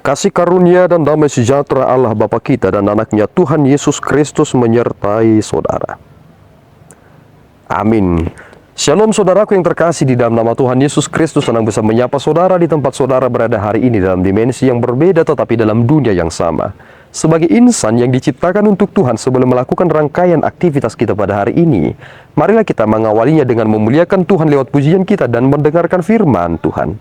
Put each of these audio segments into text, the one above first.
Kasih karunia dan damai sejahtera Allah Bapa kita dan anaknya Tuhan Yesus Kristus menyertai saudara. Amin. Shalom saudaraku yang terkasih, di dalam nama Tuhan Yesus Kristus senang bisa menyapa saudara di tempat saudara berada hari ini dalam dimensi yang berbeda tetapi dalam dunia yang sama. Sebagai insan yang diciptakan untuk Tuhan, sebelum melakukan rangkaian aktivitas kita pada hari ini, marilah kita mengawalinya dengan memuliakan Tuhan lewat pujian kita dan mendengarkan firman Tuhan.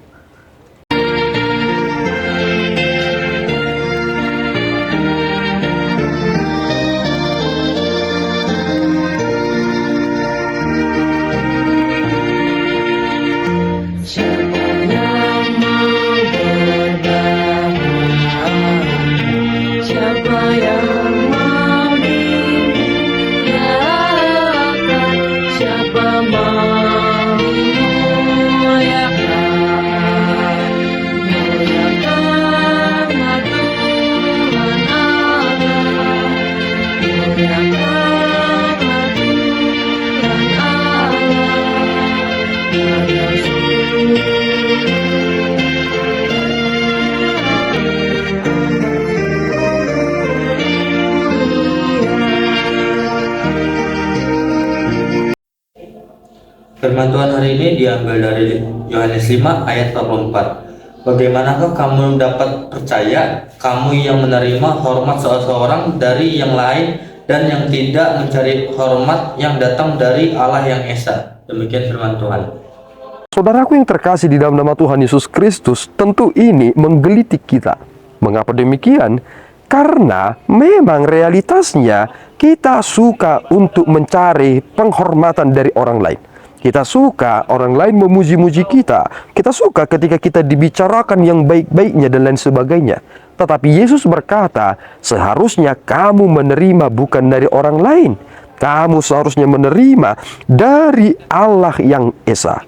Firman Tuhan hari ini diambil dari Yohanes 5 ayat 44. Bagaimanakah kamu dapat percaya, kamu yang menerima hormat seseorang dari yang lain dan yang tidak mencari hormat yang datang dari Allah yang Esa? Demikian firman Tuhan. Saudaraku yang terkasih di dalam nama Tuhan Yesus Kristus, tentu ini menggelitik kita. Mengapa demikian? Karena memang realitasnya kita suka untuk mencari penghormatan dari orang lain. Kita suka orang lain memuji-muji kita. Kita suka ketika kita dibicarakan yang baik-baiknya dan lain sebagainya. Tetapi Yesus berkata, seharusnya kamu menerima bukan dari orang lain. Kamu seharusnya menerima dari Allah yang Esa.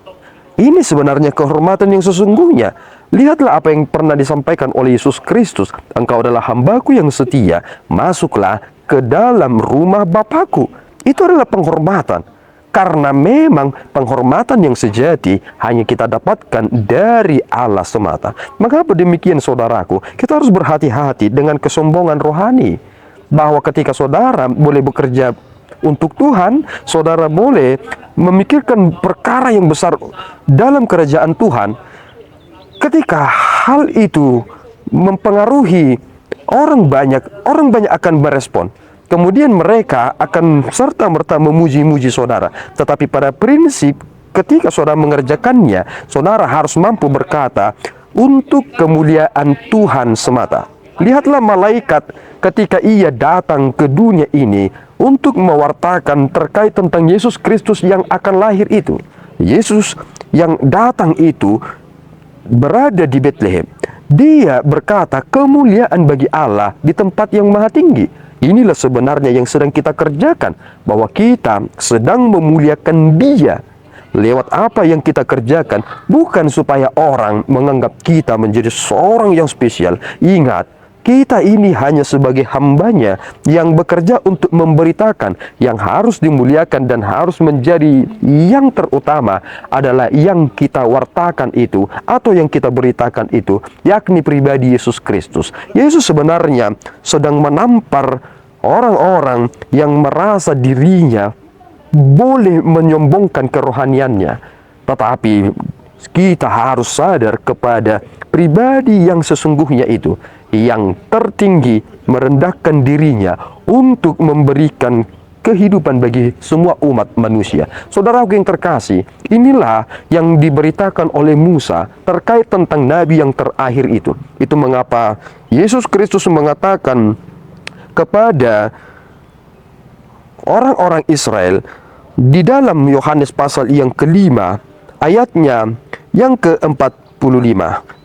Ini sebenarnya kehormatan yang sesungguhnya. Lihatlah apa yang pernah disampaikan oleh Yesus Kristus. Engkau adalah hambaku yang setia. Masuklah ke dalam rumah Bapakku. Itu adalah penghormatan. Karena memang penghormatan yang sejati hanya kita dapatkan dari Allah semata. Mengapa demikian saudaraku? Kita harus berhati-hati dengan kesombongan rohani. Bahwa ketika saudara boleh bekerja untuk Tuhan, saudara boleh memikirkan perkara yang besar dalam kerajaan Tuhan. Ketika hal itu mempengaruhi orang banyak akan merespon. Kemudian mereka akan serta-merta memuji-muji saudara. Tetapi pada prinsip ketika saudara mengerjakannya, saudara harus mampu berkata untuk kemuliaan Tuhan semata. Lihatlah malaikat ketika ia datang ke dunia ini untuk mewartakan terkait tentang Yesus Kristus yang akan lahir itu. Yesus yang datang itu berada di Betlehem. Dia berkata kemuliaan bagi Allah di tempat yang maha tinggi. Inilah sebenarnya yang sedang kita kerjakan, bahwa kita sedang memuliakan Dia lewat apa yang kita kerjakan, bukan supaya orang menganggap kita menjadi seorang yang spesial. Ingat, kita ini hanya sebagai hambanya yang bekerja untuk memberitakan. Yang harus dimuliakan dan harus menjadi yang terutama adalah yang kita wartakan itu, atau yang kita beritakan itu, yakni pribadi Yesus Kristus. Yesus sebenarnya sedang menampar orang-orang yang merasa dirinya boleh menyombongkan kerohaniannya. Tetapi kita harus sadar kepada pribadi yang sesungguhnya itu, yang tertinggi merendahkan dirinya untuk memberikan kehidupan bagi semua umat manusia. Saudaraku yang terkasih, inilah yang diberitakan oleh Musa terkait tentang nabi yang terakhir itu. Itu mengapa Yesus Kristus mengatakan kepada orang-orang Israel di dalam Yohanes pasal yang kelima, ayatnya yang ke-45.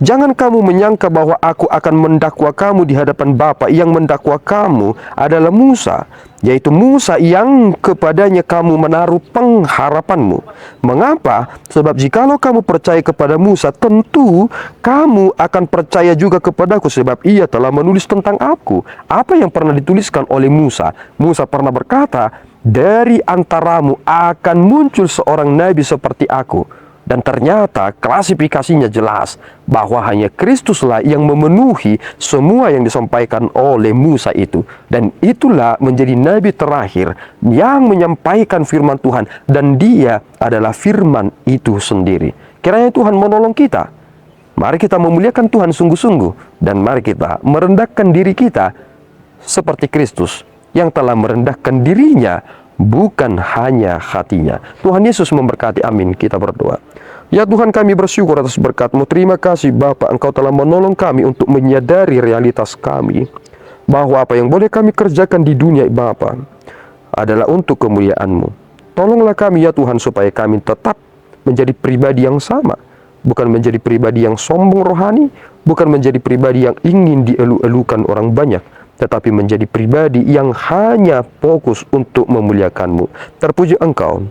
Jangan kamu menyangka bahwa aku akan mendakwa kamu di hadapan Bapa. Yang mendakwa kamu adalah Musa, yaitu Musa yang kepadanya kamu menaruh pengharapanmu. Mengapa? Sebab jikalau kamu percaya kepada Musa, tentu kamu akan percaya juga kepadaku, sebab ia telah menulis tentang aku. Apa yang pernah dituliskan oleh Musa? Musa pernah berkata, dari antaramu akan muncul seorang nabi seperti aku. Dan ternyata klasifikasinya jelas bahwa hanya Kristuslah yang memenuhi semua yang disampaikan oleh Musa itu. Dan itulah menjadi nabi terakhir yang menyampaikan firman Tuhan, dan dia adalah firman itu sendiri. Kiranya Tuhan menolong kita. Mari kita memuliakan Tuhan sungguh-sungguh, dan mari kita merendahkan diri kita seperti Kristus yang telah merendahkan dirinya, bukan hanya hatinya. Tuhan Yesus memberkati. Amin. Kita berdoa. Ya Tuhan, kami bersyukur atas berkat-Mu. Terima kasih Bapa, Engkau telah menolong kami untuk menyadari realitas kami, bahwa apa yang boleh kami kerjakan di dunia Bapa adalah untuk kemuliaan-Mu. Tolonglah kami ya Tuhan, supaya kami tetap menjadi pribadi yang sama, bukan menjadi pribadi yang sombong rohani, bukan menjadi pribadi yang ingin dielu-elukan orang banyak, tetapi menjadi pribadi yang hanya fokus untuk memuliakan-Mu. Terpuji Engkau.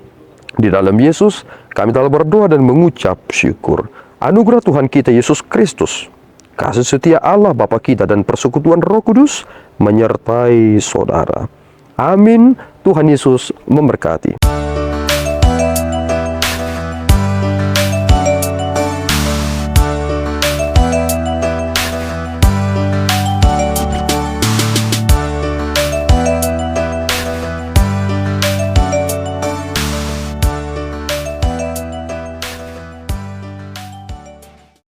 Di dalam Yesus, kami telah berdoa dan mengucap syukur. Anugerah Tuhan kita Yesus Kristus, kasih setia Allah Bapa kita, dan persekutuan Roh Kudus menyertai saudara. Amin. Tuhan Yesus memberkati.